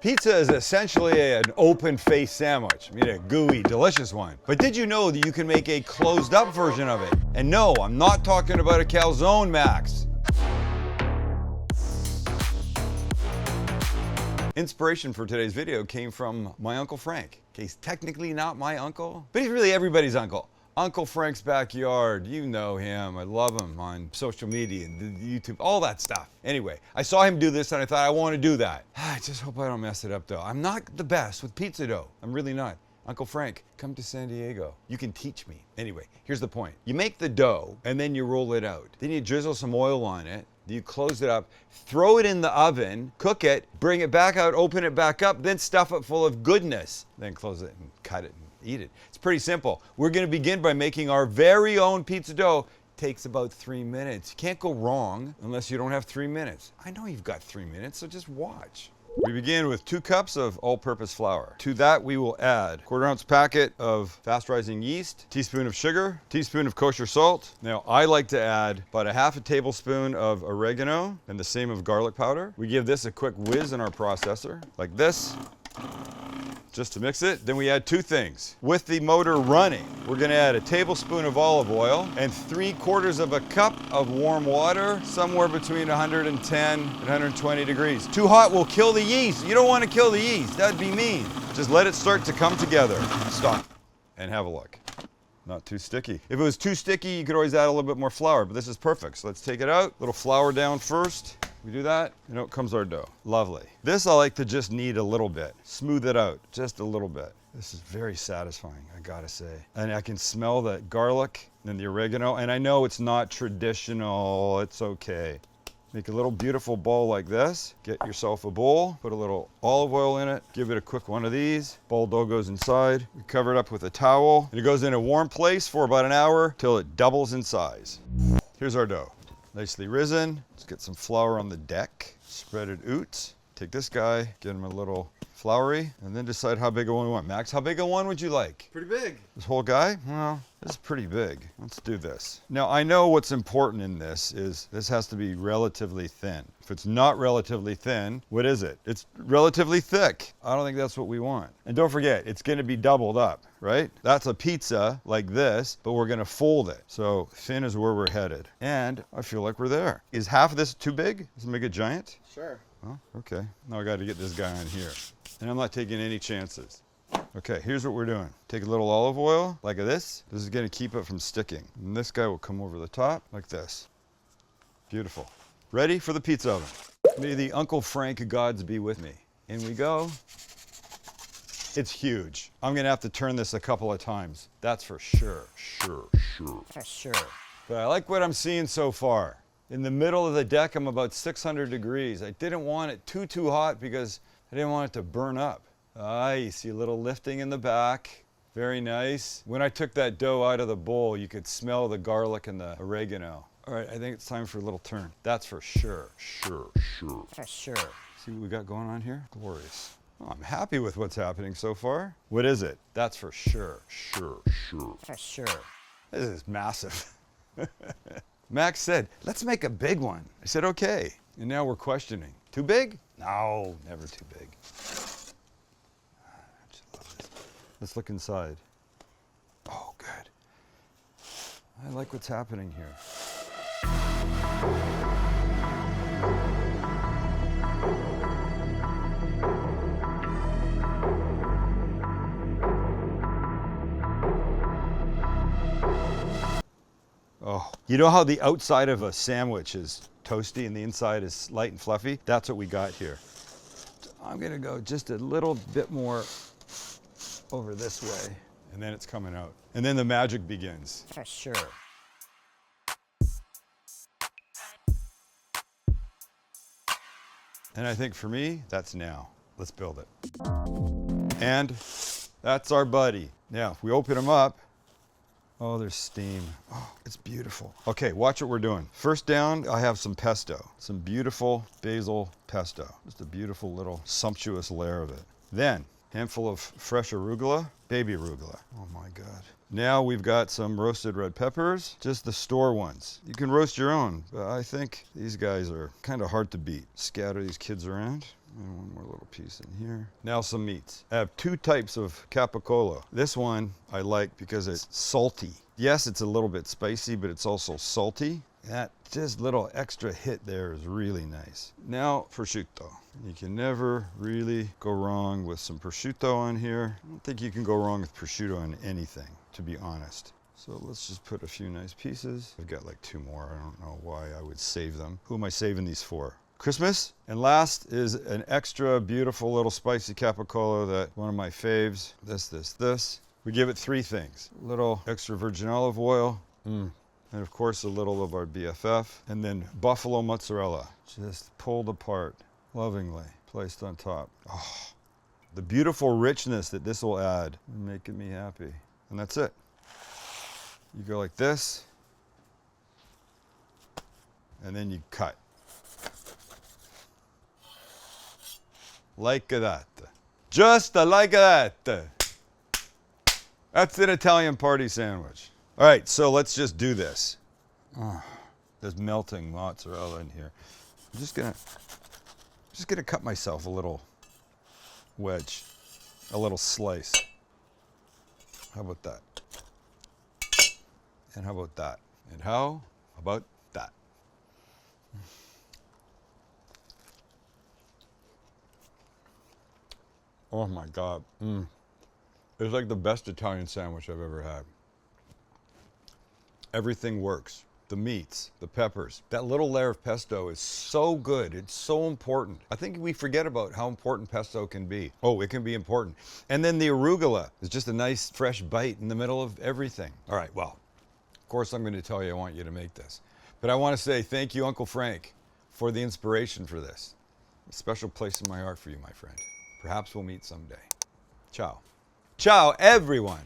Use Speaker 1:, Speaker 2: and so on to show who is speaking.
Speaker 1: Pizza is essentially an open-faced sandwich. I mean, a gooey, delicious one. But did you know that you can make a closed-up version of it? And no, I'm not talking about a calzone, Max. Inspiration for today's video came from my Uncle Frank. Okay, he's technically not my uncle, but he's really everybody's uncle. Uncle Frank's Backyard, you know him. I love him on social media and YouTube, all that stuff. Anyway, I saw him do this and I thought, I want to do that. I just hope I don't mess it up though. I'm not the best with pizza dough. I'm really not. Uncle Frank, come to San Diego. You can teach me. Anyway, here's the point. You make the dough and then you roll it out. Then you drizzle some oil on it. You close it up, throw it in the oven, cook it, bring it back out, open it back up, then stuff it full of goodness. Then close it and cut it and eat it. It's pretty simple. We're gonna begin by making our very own pizza dough. Takes about 3 minutes. You can't go wrong unless you don't have 3 minutes. I know you've got 3 minutes, so just watch. We begin with 2 cups of all-purpose flour. To that we will add 1/4 ounce packet of fast-rising yeast, teaspoon of sugar, teaspoon of kosher salt. Now I like to add about 1/2 tablespoon of oregano and the same of garlic powder. We give this a quick whiz in our processor, like this, just to mix it. Then we add 2 things. With the motor running, we're gonna add a tablespoon of olive oil and 3/4 of a cup of warm water, somewhere between 110 and 120 degrees. Too hot will kill the yeast. You don't wanna kill the yeast, that'd be mean. Just let it start to come together. Stop and have a look. Not too sticky. If it was too sticky, you could always add a little bit more flour, but this is perfect. So let's take it out. Little flour down first. We do that, and out comes our dough. Lovely. This I like to just knead a little bit. Smooth it out, just a little bit. This is very satisfying, I gotta say. And I can smell the garlic and the oregano, and I know it's not traditional, it's okay. Make a little beautiful bowl like this. Get yourself a bowl, put a little olive oil in it, give it a quick one of these. Bowl dough goes inside. We cover it up with a towel, and it goes in a warm place for about an hour till it doubles in size. Here's our dough. Nicely risen. Let's get some flour on the deck. Spread it out. Take this guy, get him a little floury, and then decide how big a one we want. Max, how big a one would you like?
Speaker 2: Pretty big.
Speaker 1: This whole guy? Well, this is pretty big. Let's do this. Now, I know what's important in this is this has to be relatively thin. If it's not relatively thin, what is it? It's relatively thick. I don't think that's what we want. And don't forget, it's gonna be doubled up, right? That's a pizza like this, but we're gonna fold it. So thin is where we're headed. And I feel like we're there. Is half of this too big? Does it make it giant?
Speaker 2: Sure.
Speaker 1: Oh, okay. Now I gotta get this guy on here. And I'm not taking any chances. Okay, here's what we're doing. Take a little olive oil, like this. This is gonna keep it from sticking. And this guy will come over the top, like this. Beautiful. Ready for the pizza oven. May the Uncle Frank gods be with me. In we go. It's huge. I'm gonna have to turn this a couple of times. That's for sure. Sure.
Speaker 2: For sure.
Speaker 1: But I like what I'm seeing so far. In the middle of the deck, I'm about 600 degrees. I didn't want it too hot because I didn't want it to burn up. You see a little lifting in the back. Very nice. When I took that dough out of the bowl, you could smell the garlic and the oregano. All right, I think it's time for a little turn. That's for sure. Sure.
Speaker 2: For sure.
Speaker 1: See what we got going on here? Glorious. Oh, I'm happy with what's happening so far. What is it? That's for sure. Sure.
Speaker 2: For sure.
Speaker 1: This is massive. Max said, let's make a big one. I said, okay. And now we're questioning. Too big? No, never too big. Let's look inside. Oh, good. I like what's happening here. Oh, you know how the outside of a sandwich is toasty and the inside is light and fluffy? That's what we got here. I'm gonna go just a little bit more over this way, and then it's coming out. And then the magic begins.
Speaker 2: For sure.
Speaker 1: And I think for me, that's now. Let's build it. And that's our buddy. Now, if we open him up, oh, there's steam. Oh, it's beautiful. Okay, watch what we're doing. First down, I have some pesto. Some beautiful basil pesto. Just a beautiful little sumptuous layer of it. Then, handful of fresh arugula, baby arugula. Oh my God. Now we've got some roasted red peppers, just the store ones. You can roast your own, but I think these guys are kind of hard to beat. Scatter these kids around. And one more little piece in here. Now some meats. I have two types of capicola. This one I like because it's salty. Yes, it's a little bit spicy, but it's also salty. That just little extra hit there is really nice. Now, prosciutto. You can never really go wrong with some prosciutto on here. I don't think you can go wrong with prosciutto on anything, to be honest. So let's just put a few nice pieces. I've got like two more. I don't know why I would save them. Who am I saving these for? Christmas. And last is an extra beautiful little spicy capicola that one of my faves. This. We give it three things. A little extra virgin olive oil. And of course a little of our BFF. And then buffalo mozzarella. Just pulled apart lovingly. Placed on top. Oh, the beautiful richness that this will add. Making me happy. And that's it. You go like this. And then you cut. Like that. Just like that. That's an Italian party sandwich. All right, so let's just do this. Oh, there's melting mozzarella in here. I'm just gonna cut myself a little wedge, a little slice. How about that? And how about that? And how about that? Oh my God. It's like the best Italian sandwich I've ever had. Everything works. The meats, the peppers. That little layer of pesto is so good. It's so important. I think we forget about how important pesto can be. Oh, it can be important. And then the arugula is just a nice fresh bite in the middle of everything. All right, well, of course I'm going to tell you I want you to make this. But I want to say thank you, Uncle Frank, for the inspiration for this. A special place in my heart for you, my friend. Perhaps we'll meet someday. Ciao. Ciao, everyone.